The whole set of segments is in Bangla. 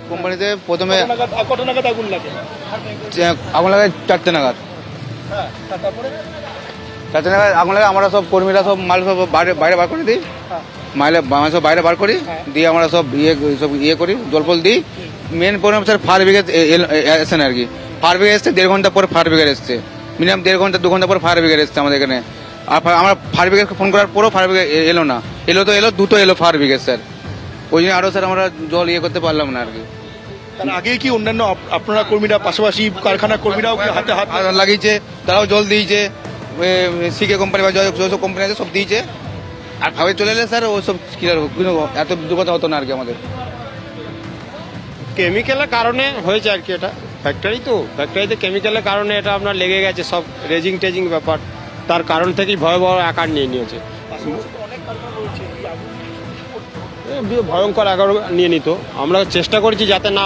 কোম্পানিতে প্রথমে কত নাগাদ আগুন লাগে? আগুন লাগে 4টে নাগাদ। 4টে নাগাদ আগুন লাগে। আমরা সব কর্মীরা সব মাল সব বাইরে বার করে দিই, সব বাইরে বার করি, দিয়ে আমরা সব ইয়ে করি, জল ফল দিই। Main problem sir fire brigade এসছে না আর কি। ফায়ার ব্রিগেড এসছে 1.5 ঘন্টা পরে, ফায়ার ব্রিগেড এসছে মিনিমাম 1.5 ঘন্টা 2 ঘন্টা পর ফায়ার ব্রিগেড এসছে আমাদের এখানে। আর আমরা ফায়ার ব্রিগেডকে ফোন করার পরও ফায়ার ব্রিগেড এলো না। এলো তো এলো, দুটো এলো ফায়ার ব্রিগেড স্যার। ওই জন্য আরও স্যার আমরা জল ইয়ে করতে পারলাম না আর কি। তার আগেই কি অন্যান্য আপনারা কর্মীরা, পাশাপাশি কারখানার কর্মীরাও হাতে হাত লাগিয়েছে, তারাও জল দিয়েছে, সিকে কোম্পানি বা যেসব কোম্পানি আছে সব দিয়েছে। আর ভাবে চলে এলে স্যার ওসব ক্লিয়ার এত দুর্ঘটনা হতো না আর কি। আমাদের কেমিক্যালের কারণে হয়েছে আর কি। এটা ফ্যাক্টরিতে কেমিক্যালের কারণে এটা আপনার লেগে গেছে, সব রেজিং টেজিং ব্যাপার, তার কারণ থেকেই ভয়াবহ আকার নিয়ে নিয়েছে। ভয়ঙ্কর আকার নিয়ে নিত। আমরা চেষ্টা করেছি যাতে না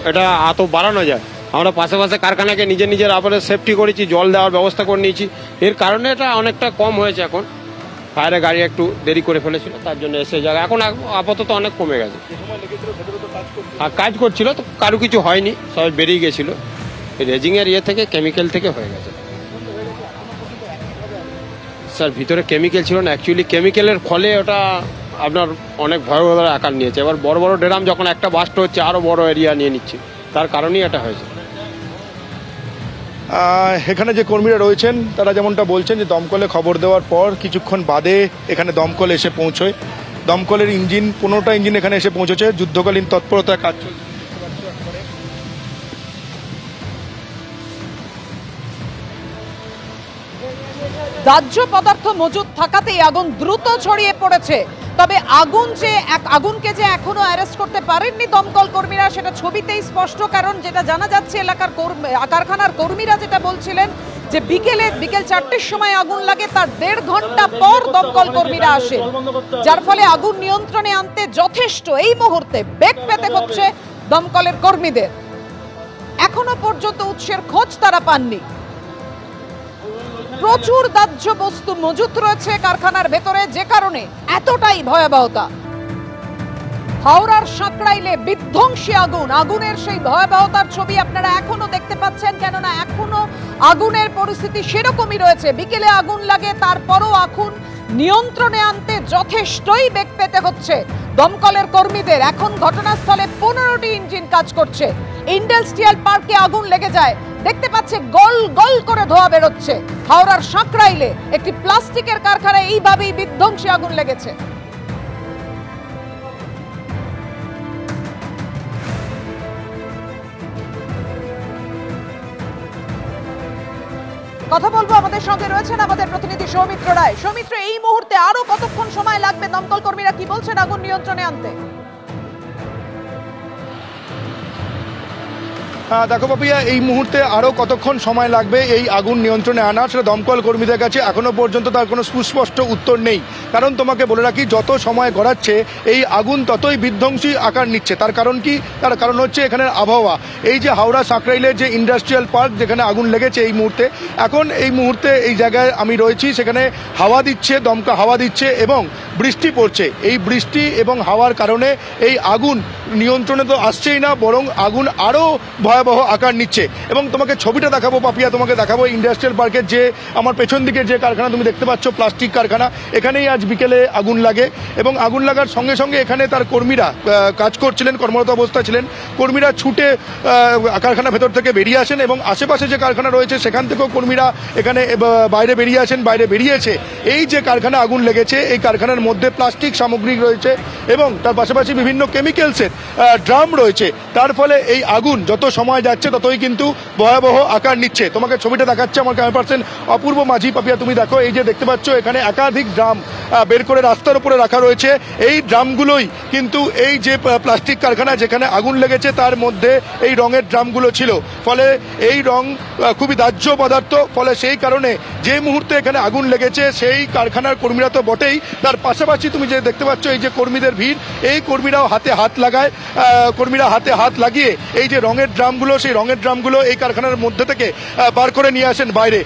এটা এত বাড়ানো যায়। আমরা পাশে কারখানাকে নিজের আবার সেফটি করেছি, জল দেওয়ার ব্যবস্থা করে নিয়েছি। এর কারণে এটা অনেকটা কম হয়েছে। এখন ফায়ারের গাড়ি একটু দেরি করে ফেলেছিল, তার জন্য এসে জায়গা এখন আপাতত অনেক কমে গেছে। আর কাজ করছিল তো কারো কিছু হয়নি, সবাই বেরিয়ে গেছিল। রেজিংয়ের ইয়ে থেকে, কেমিক্যাল থেকে হয়ে গেছে স্যার। ভিতরে কেমিক্যাল ছিল না অ্যাকচুয়ালি। কেমিক্যালের ফলে ওটা আপনার অনেক ভয়াবহ আকার নিয়েছে। এবার বড় বড় ড্রাম যখন একটা বাস্ট হচ্ছে, আরও বড় এরিয়া নিয়ে নিচ্ছে, তার কারণেই এটা হয়েছে। এখানে যে কর্মীরা রয়েছেন তারা যেমনটা বলছেন যে দমকলে খবর দেওয়ার পর কিছুক্ষণ বাদে এখানে দমকল এসে পৌঁছয়। দমকলের ইঞ্জিন 15টা ইঞ্জিন এখানে এসে পৌঁছেছে। যুদ্ধকালীন তৎপরতায় কাজ চলছে। দাহ্য পদার্থ মজুদ থাকাতেই আগুন দ্রুত ছড়িয়ে পড়েছে। তবে আগুনকে যে এখনো অ্যারেস্ট করতে পারেননি দমকল কর্মীরা, সেটা ছবিতেই স্পষ্ট। কারণ যেটা জানা যাচ্ছে, এলাকার কারখানার কর্মীরা যেটা বলছিলেন যে বিকেল 4টের সময় আগুন লাগে, তার 1.5 ঘন্টা পর দমকল কর্মীরা আসে, যার ফলে আগুন নিয়ন্ত্রণে আনতে যথেষ্ট এই মুহূর্তে বেগ পেতে হচ্ছে দমকলের কর্মীদের। এখনো পর্যন্ত উৎসের খোঁজ তারা পাননি। প্রচুর দাহ্য বস্তু মজুত রয়েছে কারখানার ভেতরে, যে কারণে এতটাই ভয়াবহতা। হাওড়ার সাঁকড়াইলে বিধ্বংসী আগুনের সেই ভয়াবহতার ছবি আপনারা এখনো দেখতে পাচ্ছেন, কেননা এখনো আগুনের পরিস্থিতি সেরকমই রয়েছে। বিকেলে আগুন লাগে, তারপরও আগুন নিয়ন্ত্রণে আনতে যথেষ্টই বেগ পেতে হচ্ছে দমকলের কর্মীদের। এখন ঘটনাস্থলে 15টি ইঞ্জিন কাজ করছে। ইন্ডাস্ট্রিয়াল পার্কে আগুন লেগে যায়, দেখতে পাচ্ছে গল গল করে ধোঁয়া বেরোচ্ছে। হাওড়ার সাঁকড়াইলে একটি প্লাস্টিকের কারখানায় এইভাবেই বিধ্বংসী আগুন লেগেছে। কথা বলবো, আমাদের সঙ্গে রয়েছেন আমাদের প্রতিনিধি সৌমিত্র রায়। সৌমিত্র, এই মুহূর্তে আরো কতক্ষণ সময় লাগবে? দমকল কর্মীরা কি বলছেন আগুন নিয়ন্ত্রণে আনতে? দেখো পাপিয়া, এই মুহূর্তে আরও কতক্ষণ সময় লাগবে এই আগুন নিয়ন্ত্রণে আনা, সেটা দমকল কর্মীদের কাছে এখনো পর্যন্ত তার কোনো সুস্পষ্ট উত্তর নেই। কারণ তোমাকে বলে রাখি, যত সময় গড়াচ্ছে এই আগুন ততই বিধ্বংসী আকার নিচ্ছে। তার কারণ কি? তার কারণ হচ্ছে এখানের আবহাওয়া। এই যে হাওড়া সাঁকড়াইলের যে ইন্ডাস্ট্রিয়াল পার্ক, যেখানে আগুন লেগেছে এই মুহূর্তে এই জায়গায় আমি রয়েছি, সেখানে হাওয়া দিচ্ছে, দমকা হাওয়া দিচ্ছে এবং বৃষ্টি পড়ছে। এই বৃষ্টি এবং হাওয়ার কারণে এই আগুন নিয়ন্ত্রণে তো আসছেই না, বরং আগুন আরও ভয়াবহ আকার নিচ্ছে। এবং তোমাকে ছবিটা দেখাবো পাপিয়া, তোমাকে দেখাবো ইন্ডাস্ট্রিয়াল পার্কের যে আমার পেছন দিকে যে কারখানা তুমি দেখতে পাচ্ছ, প্লাস্টিক কারখানা, এখানেই আজ বিকেলে আগুন লাগে। এবং আগুন লাগার সঙ্গে সঙ্গে এখানে তার কর্মীরা কাজ করছিলেন, কর্মরত অবস্থা ছিলেন। কর্মীরা ছুটে কারখানা ভেতর থেকে বেরিয়ে আসেন এবং আশেপাশে যে কারখানা রয়েছে সেখান থেকেও কর্মীরা এখানে বাইরে বেরিয়েছে। এই যে কারখানা আগুন লেগেছে, এই কারখানার মধ্যে প্লাস্টিক সামগ্রী রয়েছে এবং তার পাশাপাশি বিভিন্ন কেমিক্যালসের ড্রাম রয়েছে। তার ফলে এই আগুন যত সময় যাচ্ছে ততই কিন্তু ভয়াবহ আকার নিচ্ছে। তোমাকে ছবিটা দেখাচ্ছে আমার ক্যামেরা পার্সন অপূর্ব মাঝি। পাপিয়া, তুমি দেখো, এই যে দেখতে পাচ্ছ এখানে একাধিক ড্রাম বের করে রাস্তার উপরে রাখা রয়েছে। এই ড্রামগুলোই কিন্তু এই যে প্লাস্টিক কারখানা যেখানে আগুন লেগেছে তার মধ্যে এই রঙের ড্রামগুলো ছিল। ফলে এই রং খুবই দাহ্য পদার্থ। ফলে সেই কারণে যে মুহূর্তে এখানে আগুন লেগেছে সেই কারখানার কর্মীরা তো বটেই, তার পাশাপাশি তুমি যে দেখতে পাচ্ছ এই যে কর্মীদের ভিড়, এই কর্মীরাও হাতে হাত লাগায়। কর্মীরা হাতে হাত লাগিয়ে এই যে রঙের ড্রামগুলো, সেই রঙের ড্রামগুলো এই কারখানার মধ্যে থেকে বার করে নিয়ে আসেন বাইরে।